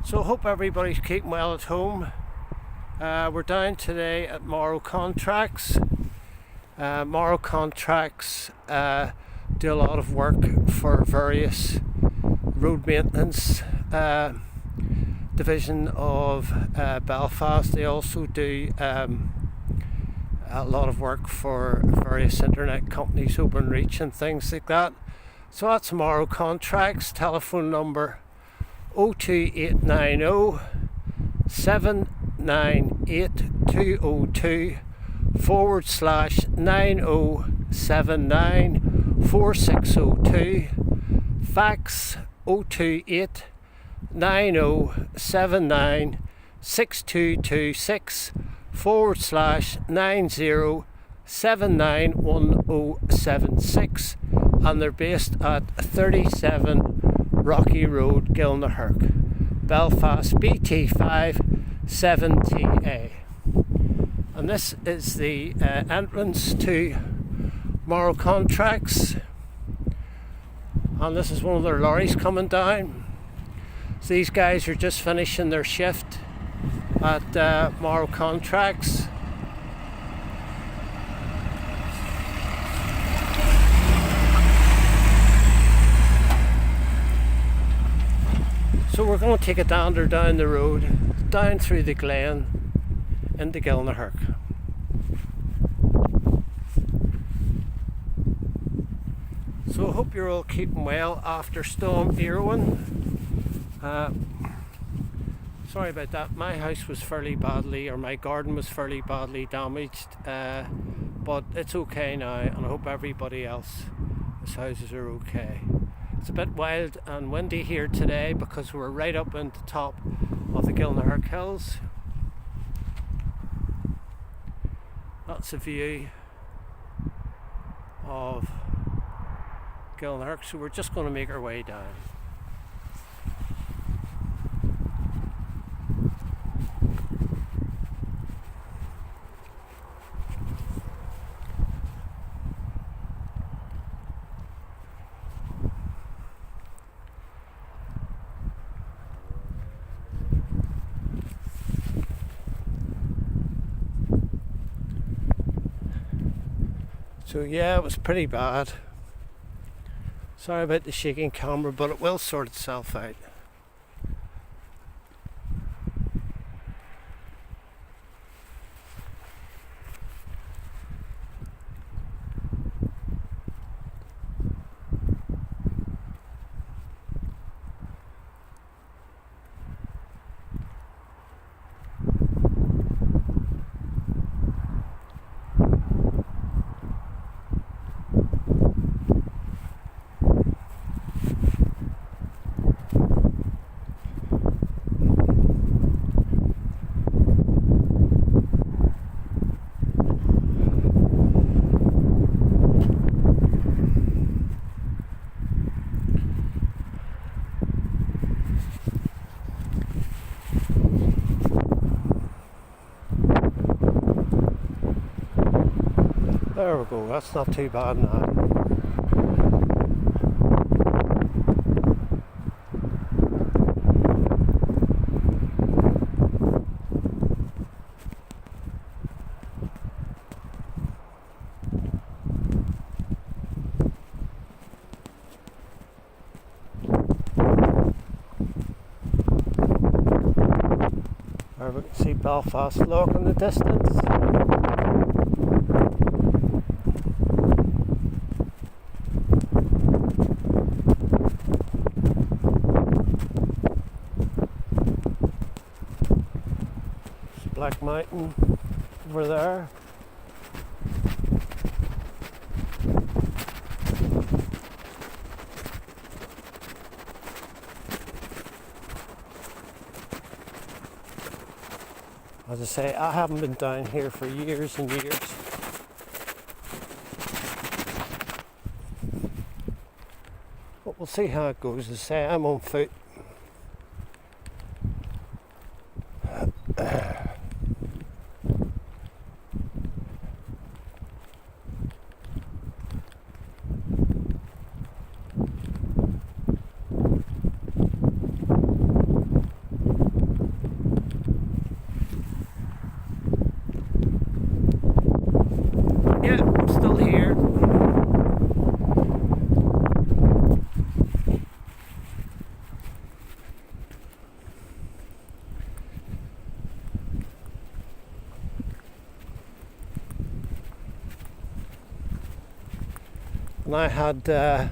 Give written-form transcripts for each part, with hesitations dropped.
So I hope everybody's keeping well at home. We're down today at Morrow Contracts. Morrow Contracts do a lot of work for various road maintenance division of Belfast. They also do a lot of work for various internet companies, Openreach and things like that. So that's Morrow Contracts. Telephone number 02890 798202 /9079 4602. Fax 028 9079 6226 /90 791076, and they're based at 37 Rocky Road, Gilnahirk, Belfast, BT5 7TA. And this is the entrance to Morrow Contracts, and this is one of their lorries coming down. So these guys are just finishing their shift at Morrow Contracts. So we're going to take a dander down the road, down through the glen into Gilnahirk. So I hope you're all keeping well after Storm Irwin. Sorry about that. My house was fairly badly, or my garden was fairly badly damaged, but it's okay now, and I hope everybody else's houses are okay. It's a bit wild and windy here today because we're right up on the top of the Gilnahirk Hills. That's a view of Gilnahirk, so we're just going to make our way down. So yeah, it was pretty bad. Sorry about the shaking camera, but it will sort itself out. There we go, that's not too bad now. There we can see Belfast Lock in the distance. Black Mountain over there. As I say, I haven't been down here for years and years. But we'll see how it goes. As I say, I'm on foot. and I had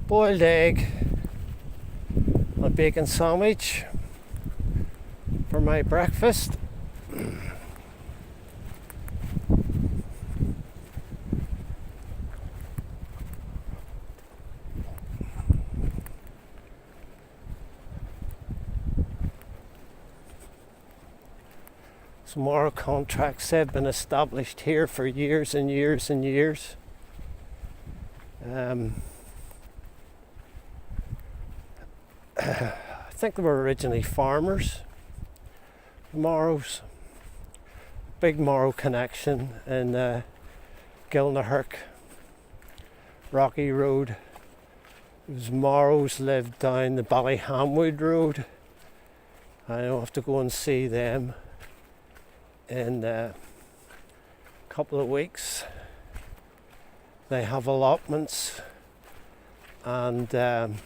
boiled egg and a bacon sandwich for my breakfast. So Morrow Contracts have been established here for years and years and years. I think they were originally farmers. Morrows, big Morrow connection in Gilnahirk, Rocky Road. It was Morrows lived down the Ballyhamwood Road. I'll have to go and see them in a couple of weeks. They have allotments, and I'm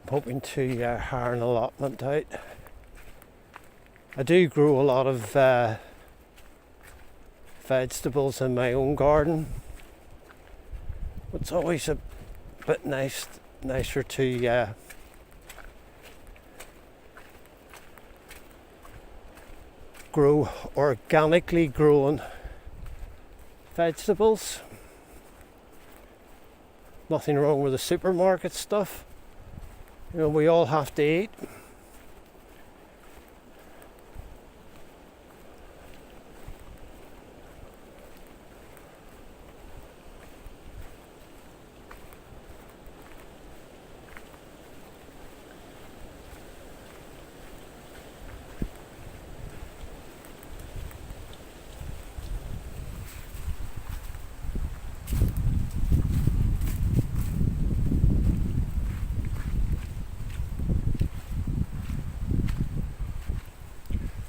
hoping to hire an allotment out. I do grow a lot of vegetables in my own garden. It's always a bit nicer to grow organically grown vegetables. Nothing wrong with the supermarket stuff. You know, we all have to eat.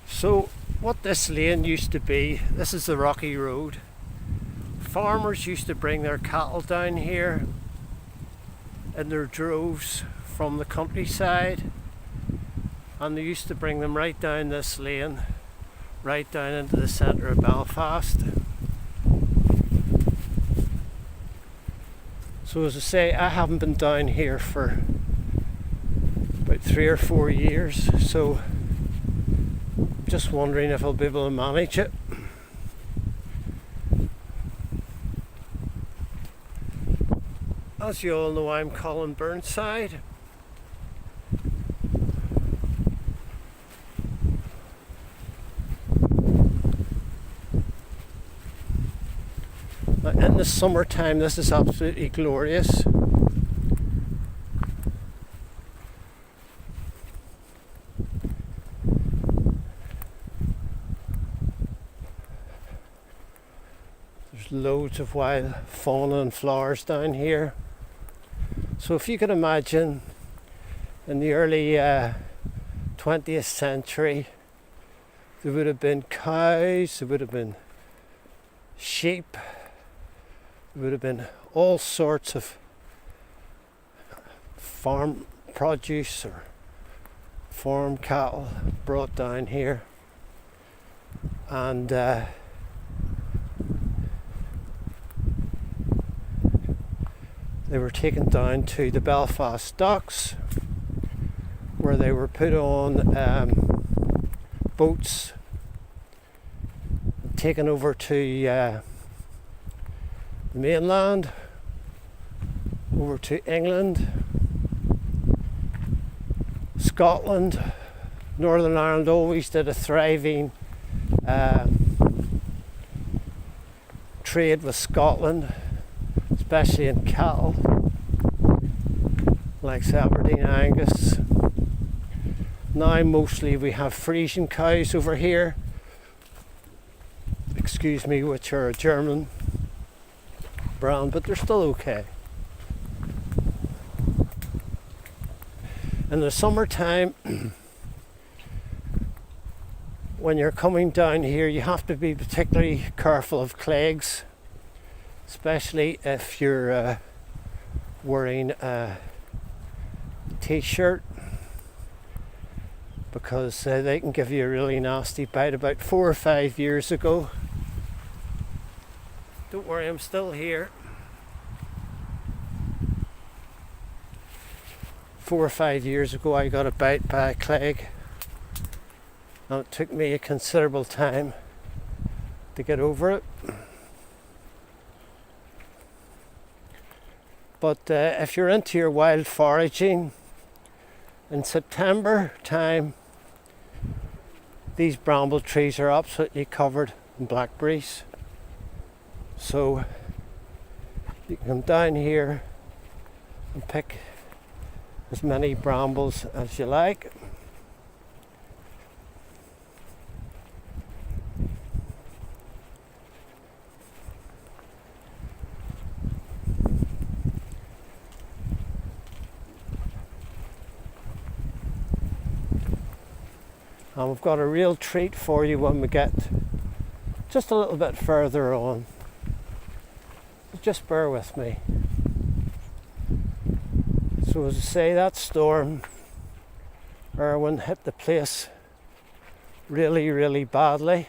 So what this lane used to be, this is the Rocky Road. Farmers used to bring their cattle down here in their droves from the countryside, and they used to bring them right down this lane, right down into the centre of Belfast. So as I say, I haven't been down here for about 3 or 4 years, so just wondering if I'll be able to manage it. As you all know, I'm Colin Burnside. Now, in the summertime, this is absolutely glorious. There's loads of wild fauna and flowers down here. So if you could imagine, in the early 20th century, there would have been cows, there would have been sheep, there would have been all sorts of farm produce or farm cattle brought down here, and they were taken down to the Belfast docks, where they were put on boats, taken over to the mainland, over to England, Scotland. Northern Ireland always did a thriving trade with Scotland, especially in cattle, like Aberdeen Angus. Now mostly we have Friesian cows over here, excuse me, which are a German brand, but they're still okay. In the summertime, when you're coming down here, you have to be particularly careful of clegs, especially if you're wearing a t-shirt, because they can give you a really nasty bite. About 4 or 5 years ago, Don't worry, I'm still here. 4 or 5 years ago I got a bite by a clegg. Now it took me a considerable time to get over it. But if you're into your wild foraging, in September time, these bramble trees are absolutely covered in blackberries. So you can come down here and pick as many brambles as you like. And we've got a real treat for you when we get just a little bit further on. Just bear with me. So as I say, that storm, Irwin, hit the place really, really badly.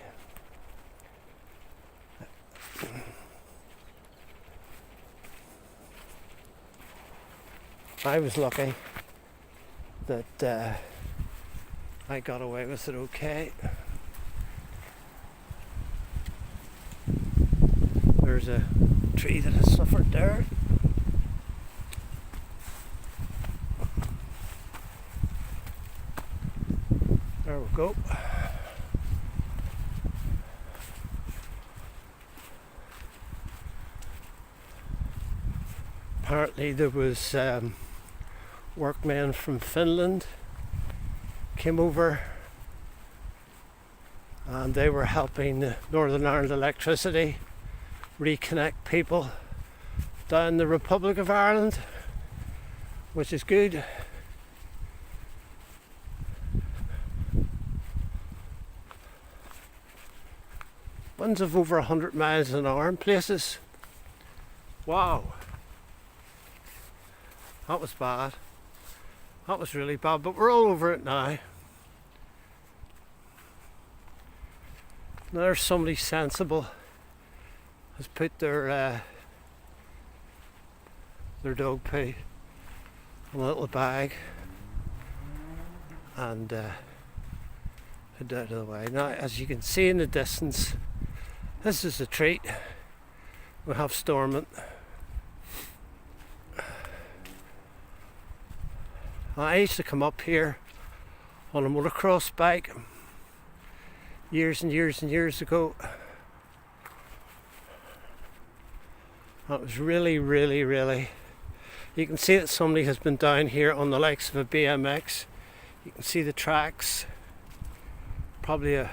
I was lucky that I got away with it okay. There's a tree that has suffered there. There we go. Apparently there was workmen from Finland came over and they were helping Northern Ireland Electricity reconnect people down the Republic of Ireland, which is good. Winds of over 100 miles an hour in places. Wow, that was bad. That was really bad, but we're all over it now. Now there's somebody sensible has put their dog poo in a little bag and head out of the way. Now, as you can see in the distance, this is a treat. We have Stormont. I used to come up here on a motocross bike years and years and years ago. That was really, really, really. You can see that somebody has been down here on the likes of a BMX. You can see the tracks. Probably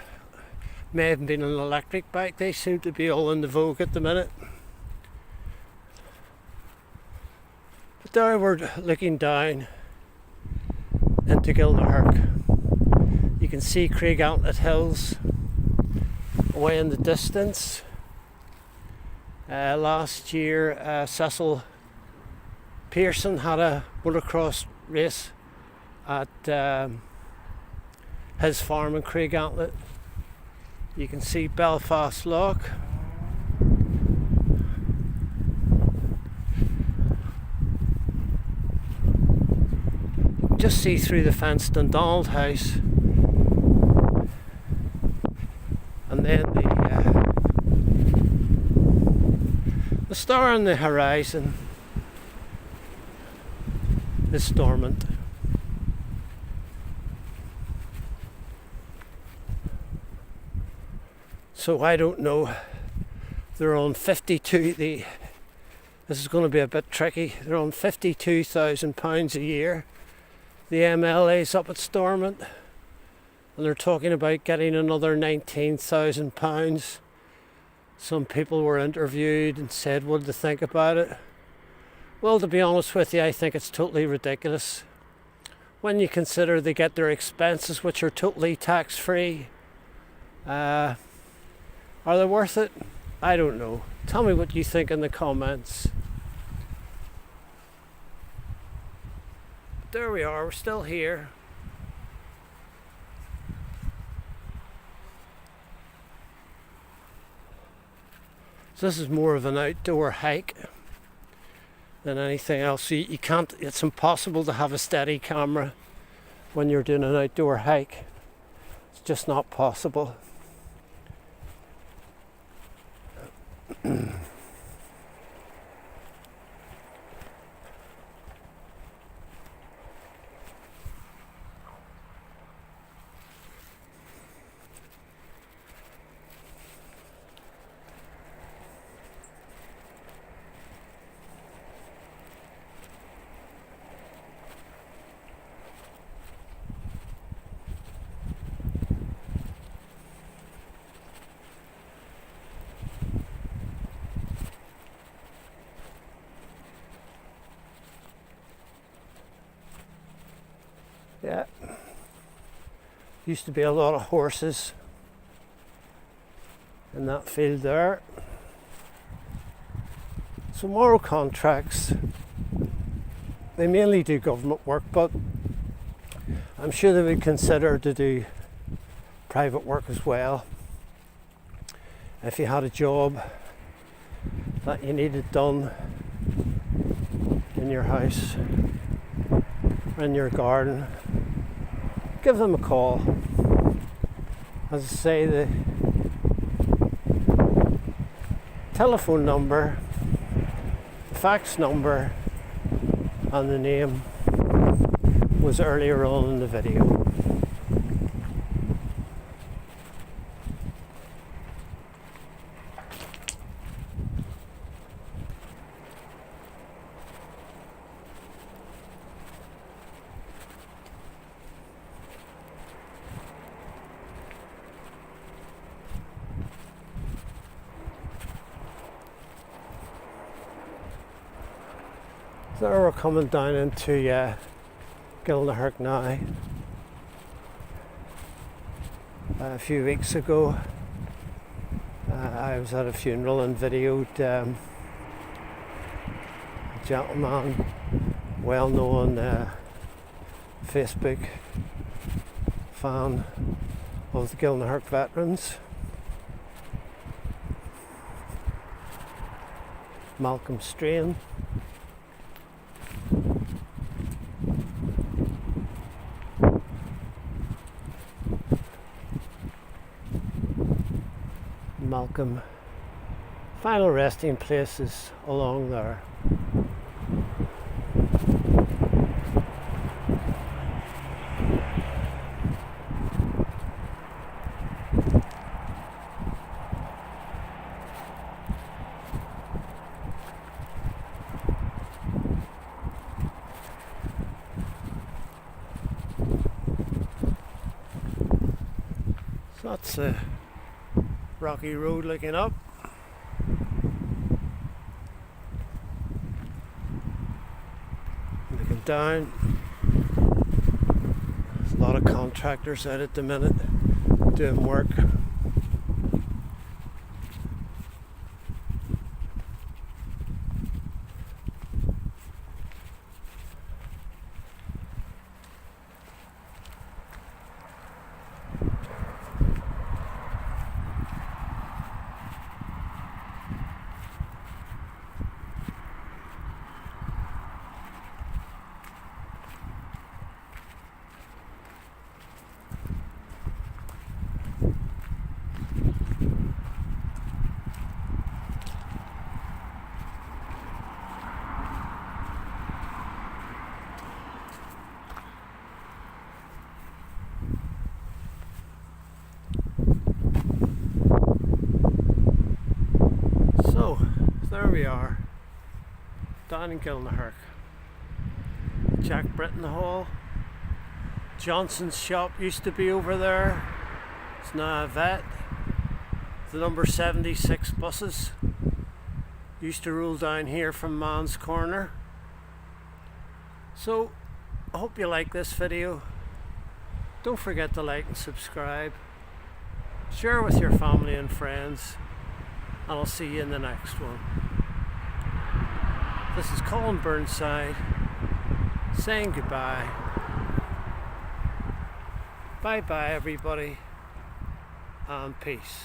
may have been an electric bike. They seem to be all in the vogue at the minute. But there we're looking down into Gilnahirk. You can see Craigantlet Hills away in the distance. Last year Cecil Pearson had a motocross race at his farm in Craigantlet. You can see Belfast Lock. Just see through the fence Dundonald House, and then the star on the horizon is Stormont. So I don't know. They're on 52. This is going to be a bit tricky. They're on £52,000 a year. The MLA's up at Stormont, and they're talking about getting another £19,000. Some people were interviewed and said what did they think about it. Well, to be honest with you, I think it's totally ridiculous. When you consider they get their expenses, which are totally tax-free, are they worth it? I don't know. Tell me what you think in the comments. There we are, we're still here. So this is more of an outdoor hike than anything else. You can't, it's impossible to have a steady camera when you're doing an outdoor hike. It's just not possible. Yeah, used to be a lot of horses in that field there. So Morrow Contracts, they mainly do government work, but I'm sure they would consider to do private work as well. If you had a job that you needed done in your house or in your garden, give them a call. As I say, the telephone number, the fax number, and the name was earlier on in the video. So we're coming down into Gilnahirk now. A few weeks ago I was at a funeral and videoed a gentleman, well known Facebook fan of the Gilnahirk veterans, Malcolm Strain. Malcolm, final resting place is along there. So that's a rocky road looking up. Looking down. There's a lot of contractors out at the minute doing work. So there we are, down in Gilnahirk. Jack Britton Hall. Johnson's shop used to be over there. It's now a vet. The number 76 buses used to roll down here from Man's Corner. So I hope you like this video. Don't forget to like and subscribe. Share with your family and friends. And I'll see you in the next one. This is Colin Burnside saying goodbye. Bye bye everybody, and peace.